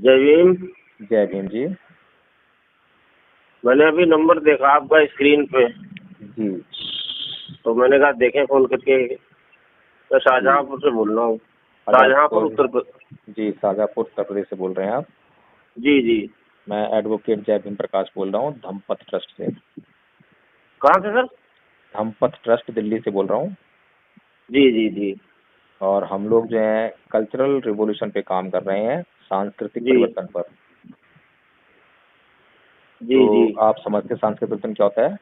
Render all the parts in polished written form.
जय भीम। जय भीम जी। मैंने अभी नंबर देखा आपका स्क्रीन पे, जी तो मैंने कहा देखें फोन करके। मैं शाहजहांपुर से बोल रहा हूँ। शाहजहांपुर उत्तर प्रदेश। जी, शाहजहांपुर उत्तर प्रदेश से बोल रहे हैं आप? जी जी। मैं एडवोकेट जय भीम प्रकाश बोल रहा हूँ, धम्मपथ ट्रस्ट से। कहाँ से सर? धम्मपथ ट्रस्ट दिल्ली से बोल रहा हूँ। जी जी जी। और हम लोग जो है कल्चरल रिवॉल्यूशन पे काम कर रहे हैं, सांस्कृतिक जी परिवर्तन पर। जी जी। तो आप समझते हैं सांस्कृतिक परिवर्तन क्या होता है?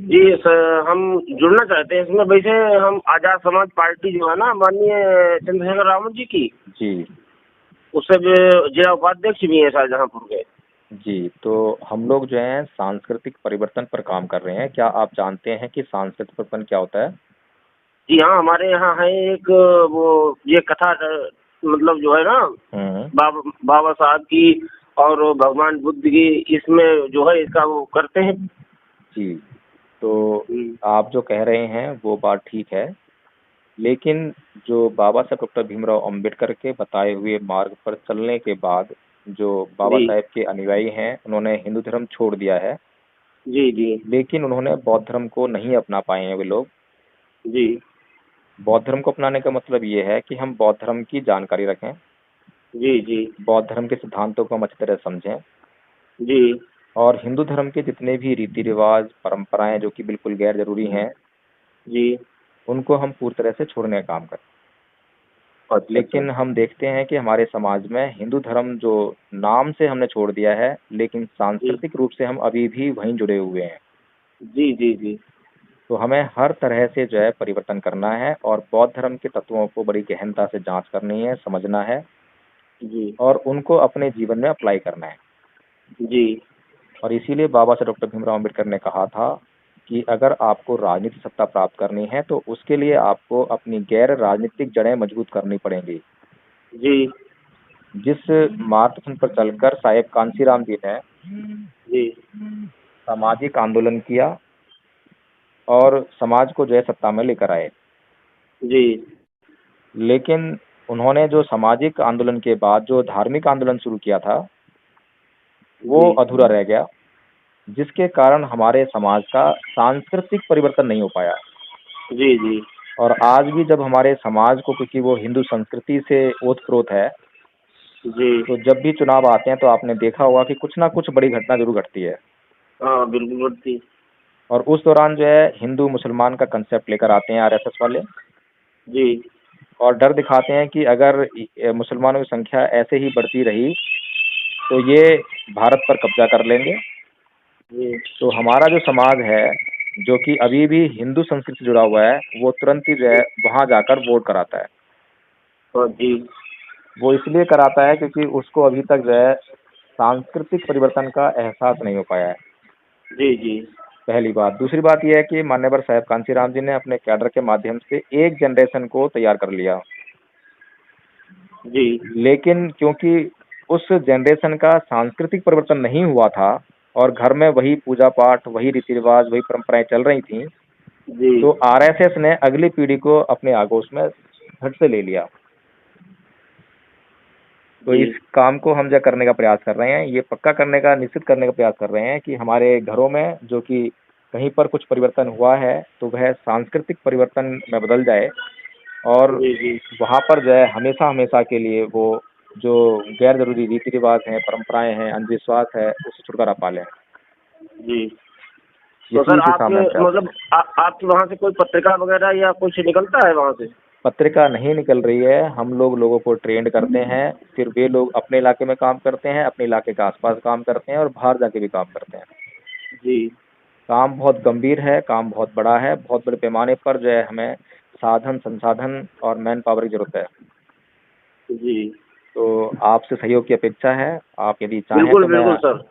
जी सर, हम जुड़ना चाहते हैं इसमें। वैसे हम आजाद समाज पार्टी जो है ना, माननीय चंद्रशेखर रावत जी की, जी उससे भी जिला उपाध्यक्ष भी है शाहजहांपुर के। जी। तो हम लोग जो है सांस्कृतिक परिवर्तन पर काम कर रहे हैं। क्या आप जानते हैं कि सांस्कृतिक परिवर्तन क्या होता है? जी हाँ, हमारे यहाँ है एक वो ये कथा, मतलब जो है ना, बाबा साहब की और भगवान बुद्ध की, इसमें जो है इसका वो करते हैं। जी। तो आप जो कह रहे हैं वो बात ठीक है, लेकिन जो बाबा साहब डॉक्टर भीमराव अंबेडकर के बताए हुए मार्ग पर चलने के बाद जो बाबा जी साहब के अनुयायी हैं, उन्होंने हिंदू धर्म छोड़ दिया है, जी जी लेकिन उन्होंने बौद्ध धर्म को नहीं अपना पाए हैं वे लोग। जी बौद्ध धर्म को अपनाने का मतलब ये है कि हम बौद्ध धर्म की जानकारी रखें, जी जी बौद्ध धर्म के सिद्धांतों को हम अच्छी तरह समझें, जी और हिंदू धर्म के जितने भी रीति रिवाज परंपराएं जो कि बिल्कुल गैर जरूरी हैं, जी। उनको हम पूरी तरह से छोड़ने का काम करें। अच्छा अच्छा। लेकिन हम देखते हैं कि हमारे समाज में हिंदू धर्म जो नाम से हमने छोड़ दिया है, लेकिन जी सांस्कृतिक रूप से हम अभी भी वहीं जुड़े हुए हैं। जी जी जी तो हमें हर तरह से जो है परिवर्तन करना है और बौद्ध धर्म के तत्वों को बड़ी गहनता से जांच करनी है, समझना है जी और उनको अपने जीवन में अप्लाई करना है। जी और इसीलिए बाबा साहब डॉक्टर भीमराव अम्बेडकर ने कहा था कि अगर आपको राजनीतिक सत्ता प्राप्त करनी है तो उसके लिए आपको अपनी गैर राजनीतिक जड़ें मजबूत करनी पड़ेंगी। जी जिस मार्गदर्शन पर चलकर साहेब कांशीराम जी ने जी सामाजिक आंदोलन किया और समाज को जो है सत्ता में लेकर आए, जी लेकिन उन्होंने जो सामाजिक आंदोलन के बाद जो धार्मिक आंदोलन शुरू किया था वो जी अधूरा रह गया, जिसके कारण हमारे समाज का सांस्कृतिक परिवर्तन नहीं हो पाया। जी जी और आज भी जब हमारे समाज को, क्योंकि वो हिंदू संस्कृति से ओतप्रोत है, जी। तो जब भी चुनाव आते हैं तो आपने देखा होगा कि कुछ ना कुछ बड़ी घटना जरूर घटती है। हाँ बिल्कुल बढ़ती। और उस दौरान जो है हिंदू मुसलमान का कंसेप्ट लेकर आते हैं आरएसएस वाले, जी और डर दिखाते हैं कि अगर मुसलमानों की संख्या ऐसे ही बढ़ती रही तो ये भारत पर कब्जा कर लेंगे। जी तो हमारा जो समाज है, जो कि अभी भी हिंदू संस्कृति से जुड़ा हुआ है, वो तुरंत ही जो है वहाँ जाकर वोट कराता है। हाँ जी वो इसलिए कराता है क्योंकि उसको अभी तक जो है सांस्कृतिक परिवर्तन का एहसास नहीं हो पाया है। जी जी पहली बात। दूसरी बात यह है कि मान्यवर साहेब कांशीराम जी ने अपने कैडर के माध्यम से एक जनरेशन को तैयार कर लिया, जी लेकिन क्योंकि उस जनरेशन का सांस्कृतिक परिवर्तन नहीं हुआ था और घर में वही पूजा पाठ, वही रीति रिवाज, वही परंपराएं चल रही थी, जी तो आरएसएस ने अगली पीढ़ी को अपने आगोश में झट से ले लिया। तो जी इस काम को हम जो करने का प्रयास कर रहे हैं, ये पक्का करने का, निश्चित करने का प्रयास कर रहे हैं कि हमारे घरों में जो कि कहीं पर कुछ परिवर्तन हुआ है तो वह सांस्कृतिक परिवर्तन में बदल जाए, और जी जी वहाँ पर जो है हमेशा हमेशा के लिए वो जो गैर जरूरी रीति रिवाज हैं, परंपराएं हैं, अंधविश्वास है, उससे छुटकारा पा लें। जी। तो इसी सर दिशा आपके में प्रयास कर मतलब रहे हैं। आपके वहाँ से कोई पत्रिका वगैरह या कुछ निकलता है वहाँ से? पत्रिका नहीं निकल रही है। हम लोग लोगों को ट्रेंड करते हैं, फिर वे लोग अपने इलाके में काम करते हैं, अपने इलाके के आसपास काम करते हैं और बाहर जाके भी काम करते हैं। जी काम बहुत गंभीर है, काम बहुत बड़ा है, बहुत बड़े पैमाने पर जो है हमें साधन, संसाधन और मैन पावर की जरूरत है। जी। तो आपसे सहयोग की अपेक्षा है। आप यदि चाहें बिल्कुल तो मैं बिल्कुल सर।